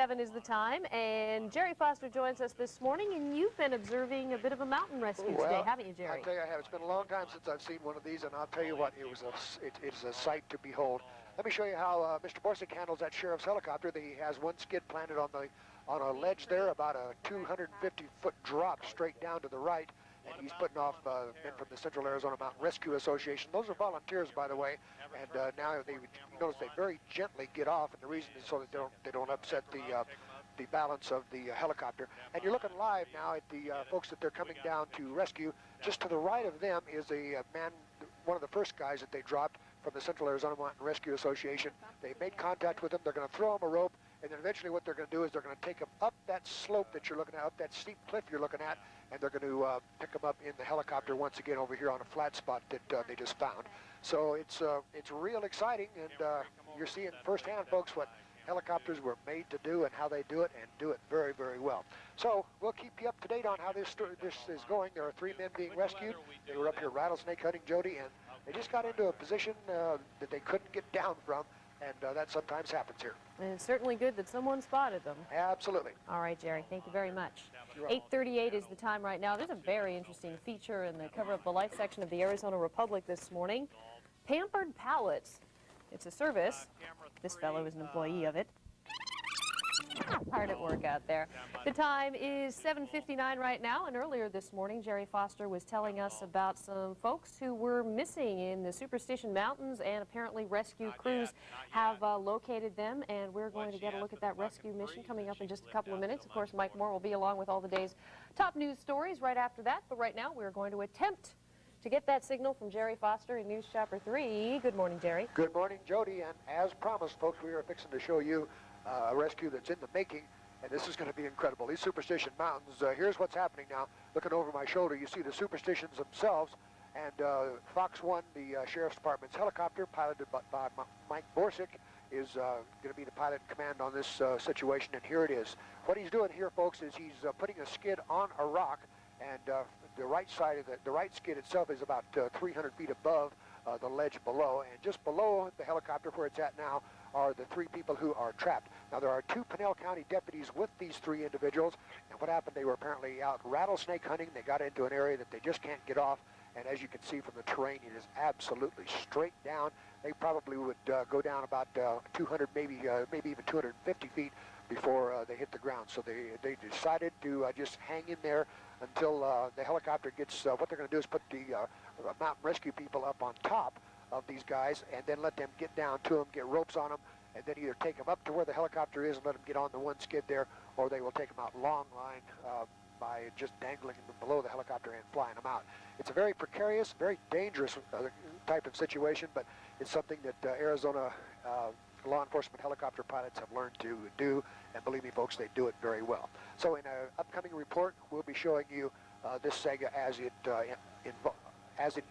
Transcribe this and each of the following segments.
7 is the time, and Jerry Foster joins us this morning, and you've been observing a bit of a mountain rescue today, haven't you, Jerry? I'll tell you I have. It's been a long time since I've seen one of these, and I'll tell you what, it's a sight to behold. Let me show you how Mr. Borsick handles that sheriff's helicopter. He has one skid planted on a ledge there, about a 250-foot drop straight down to the right, and he's putting off men from the Central Arizona Mountain Rescue Association. Those are volunteers, by the way, and now you notice they very gently get off, and the reason is so that they don't upset the balance of the helicopter. And you're looking live now at the folks that they're coming down to rescue. Just to the right of them is a man, one of the first guys that they dropped from the Central Arizona Mountain Rescue Association. They made contact with him. They're going to throw him a rope, and then eventually what they're going to do is they're going to take him up that slope that you're looking at, up that steep cliff you're looking at, and they're going to pick him up in the helicopter once again over here on a flat spot that they just found. So it's real exciting, and you're seeing firsthand, folks, what helicopters were made to do and how they do it, and do it very, very well. So we'll keep you up to date on how this is going. There are 3 men being rescued. They were up here rattlesnake hunting, Jody, and they just got into a position that they couldn't get down from, and that sometimes happens here. And it's certainly good that someone spotted them. Absolutely. All right, Jerry, thank you very much. 8:38 is the time right now. There's a very interesting feature in the Cover Up the Life section of the Arizona Republic this morning. Pampered Pallets. It's a service. This fellow is an employee of it. Hard at work out there. The time is 7:59 right now, and earlier this morning, Jerry Foster was telling us about some folks who were missing in the Superstition Mountains, and apparently rescue crews have located them, and we're going to get a look at that rescue mission coming up in just a couple of minutes. Of course, Mike Moore will be along with all the day's top news stories right after that, but right now we're going to attempt to get that signal from Jerry Foster in News Chapter 3. Good morning, Jerry. Good morning, Jody, and as promised, folks, we are fixing to show you a rescue that's in the making, and this is going to be incredible. These Superstition Mountains, here's what's happening now. Looking over my shoulder, you see the Superstitions themselves, and Fox 1, the Sheriff's Department's helicopter, piloted by Mike Borsick, is going to be the pilot in command on this situation, and here it is. What he's doing here, folks, is he's putting a skid on a rock, and the right side of the right skid itself is about 300 feet above the ledge below, and just below the helicopter where it's at now are the 3 people who are trapped. Now, there are 2 Pinell County deputies with these 3 individuals, and what happened, they were apparently out rattlesnake hunting. They got into an area that they just can't get off, and as you can see from the terrain, it is absolutely straight down. They probably would go down about 200, maybe even 250 feet before they hit the ground. So they decided to just hang in there until the helicopter gets, what they're going to do is put the mountain rescue people up on top of these guys, and then let them get down to them, get ropes on them, and then either take them up to where the helicopter is and let them get on the one skid there, or they will take them out long line by just dangling them below the helicopter and flying them out. It's a very precarious, very dangerous type of situation, but it's something that Arizona law enforcement helicopter pilots have learned to do, and believe me, folks, they do it very well. So in an upcoming report, we'll be showing you this saga as it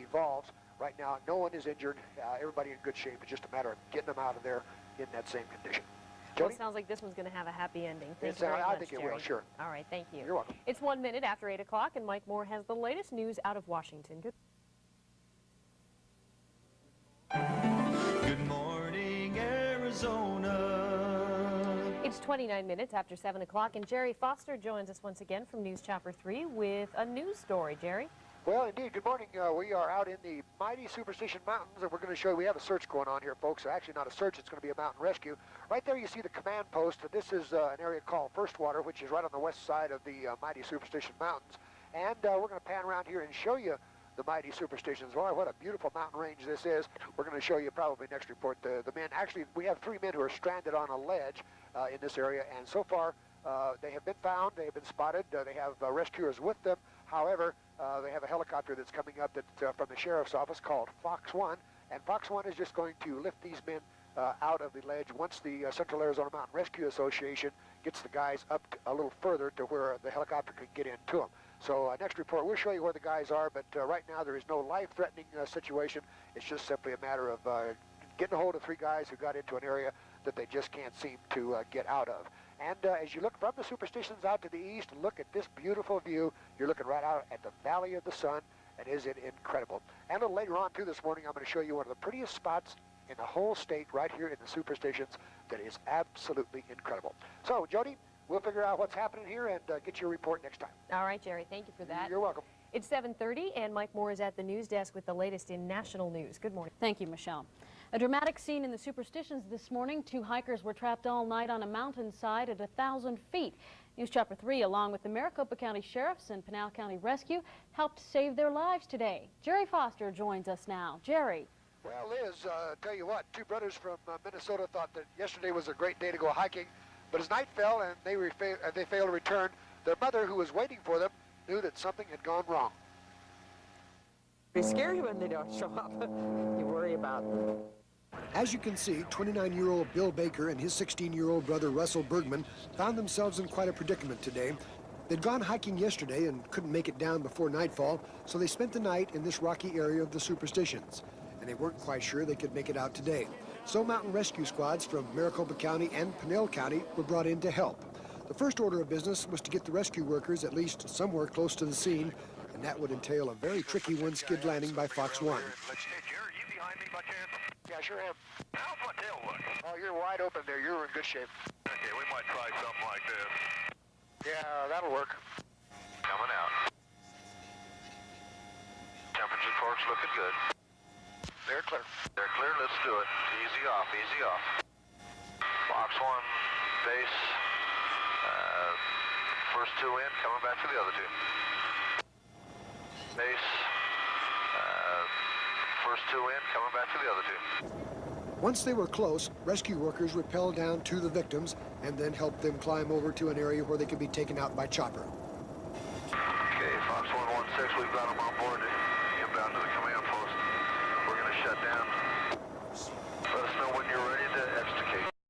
evolves. Right now, no one is injured. Everybody in good shape. It's just a matter of getting them out of there in that same condition. Well, it sounds like this one's going to have a happy ending. Thank you very much, I think it Jerry. will, sure. All right, thank you. You're welcome. It's 1 minute after 8 o'clock, and Mike Moore has the latest news out of Washington. Good morning, Arizona. It's 29 minutes after 7 o'clock, and Jerry Foster joins us once again from News Chapter 3 with a news story. Jerry? Well, indeed. Good morning. We are out in the mighty Superstition Mountains, and we're going to show you, we have a search going on here, folks. Actually, not a search, it's going to be a mountain rescue. Right there you see the command post. This is an area called First Water, which is right on the west side of the mighty Superstition Mountains. And we're going to pan around here and show you the mighty Superstitions. Boy, what a beautiful mountain range this is. We're going to show you probably next report the men. Actually, we have 3 men who are stranded on a ledge in this area, and so far they have been found, they have been spotted, they have rescuers with them. However, they have a helicopter that's coming up from the sheriff's office called Fox 1, and Fox 1 is just going to lift these men out of the ledge once the Central Arizona Mountain Rescue Association gets the guys up a little further to where the helicopter can get into them. So next report, we'll show you where the guys are, but right now there is no life-threatening situation. It's just simply a matter of getting a hold of 3 guys who got into an area that they just can't seem to get out of. And as you look from the Superstitions out to the east, look at this beautiful view. You're looking right out at the Valley of the Sun, and is it incredible? And a little later on, too, this morning, I'm going to show you one of the prettiest spots in the whole state right here in the Superstitions that is absolutely incredible. So, Jody, we'll figure out what's happening here and get your report next time. All right, Jerry, thank you for that. You're welcome. It's 7:30, and Mike Moore is at the news desk with the latest in national news. Good morning. Thank you, Michelle. A dramatic scene in the Superstitions this morning. 2 hikers were trapped all night on a mountainside at 1,000 feet. News Chapter 3, along with the Maricopa County Sheriffs and Pinal County Rescue, helped save their lives today. Jerry Foster joins us now. Jerry. Well, Liz, tell you what, 2 brothers from Minnesota thought that yesterday was a great day to go hiking, but as night fell and they failed to return, their mother, who was waiting for them, knew that something had gone wrong. It's scary when they don't show up. You worry about them. As you can see, 29-year-old Bill Baker and his 16-year-old brother Russell Bergman found themselves in quite a predicament today. They'd gone hiking yesterday and couldn't make it down before nightfall, so they spent the night in this rocky area of the Superstitions, and they weren't quite sure they could make it out today. So mountain rescue squads from Maricopa County and Pinal County were brought in to help. The first order of business was to get the rescue workers at least somewhere close to the scene, and that would entail a very tricky one-skid landing by Fox 1. Hey, Jerry, you behind me by chance? Yeah, sure am. How's my tail look? Oh, you're wide open there. You're in good shape. Okay, we might try something like this. Yeah, that'll work. Coming out. Temperature torch looking good. They're clear. They're clear, let's do it. Easy off, easy off. Fox 1, base. First 2 in, coming back to the other 2. Base. First 2 in, coming back to the other 2. Once they were close, rescue workers rappelled down to the victims and then helped them climb over to an area where they could be taken out by chopper. Okay, Fox 116, we've got them on board.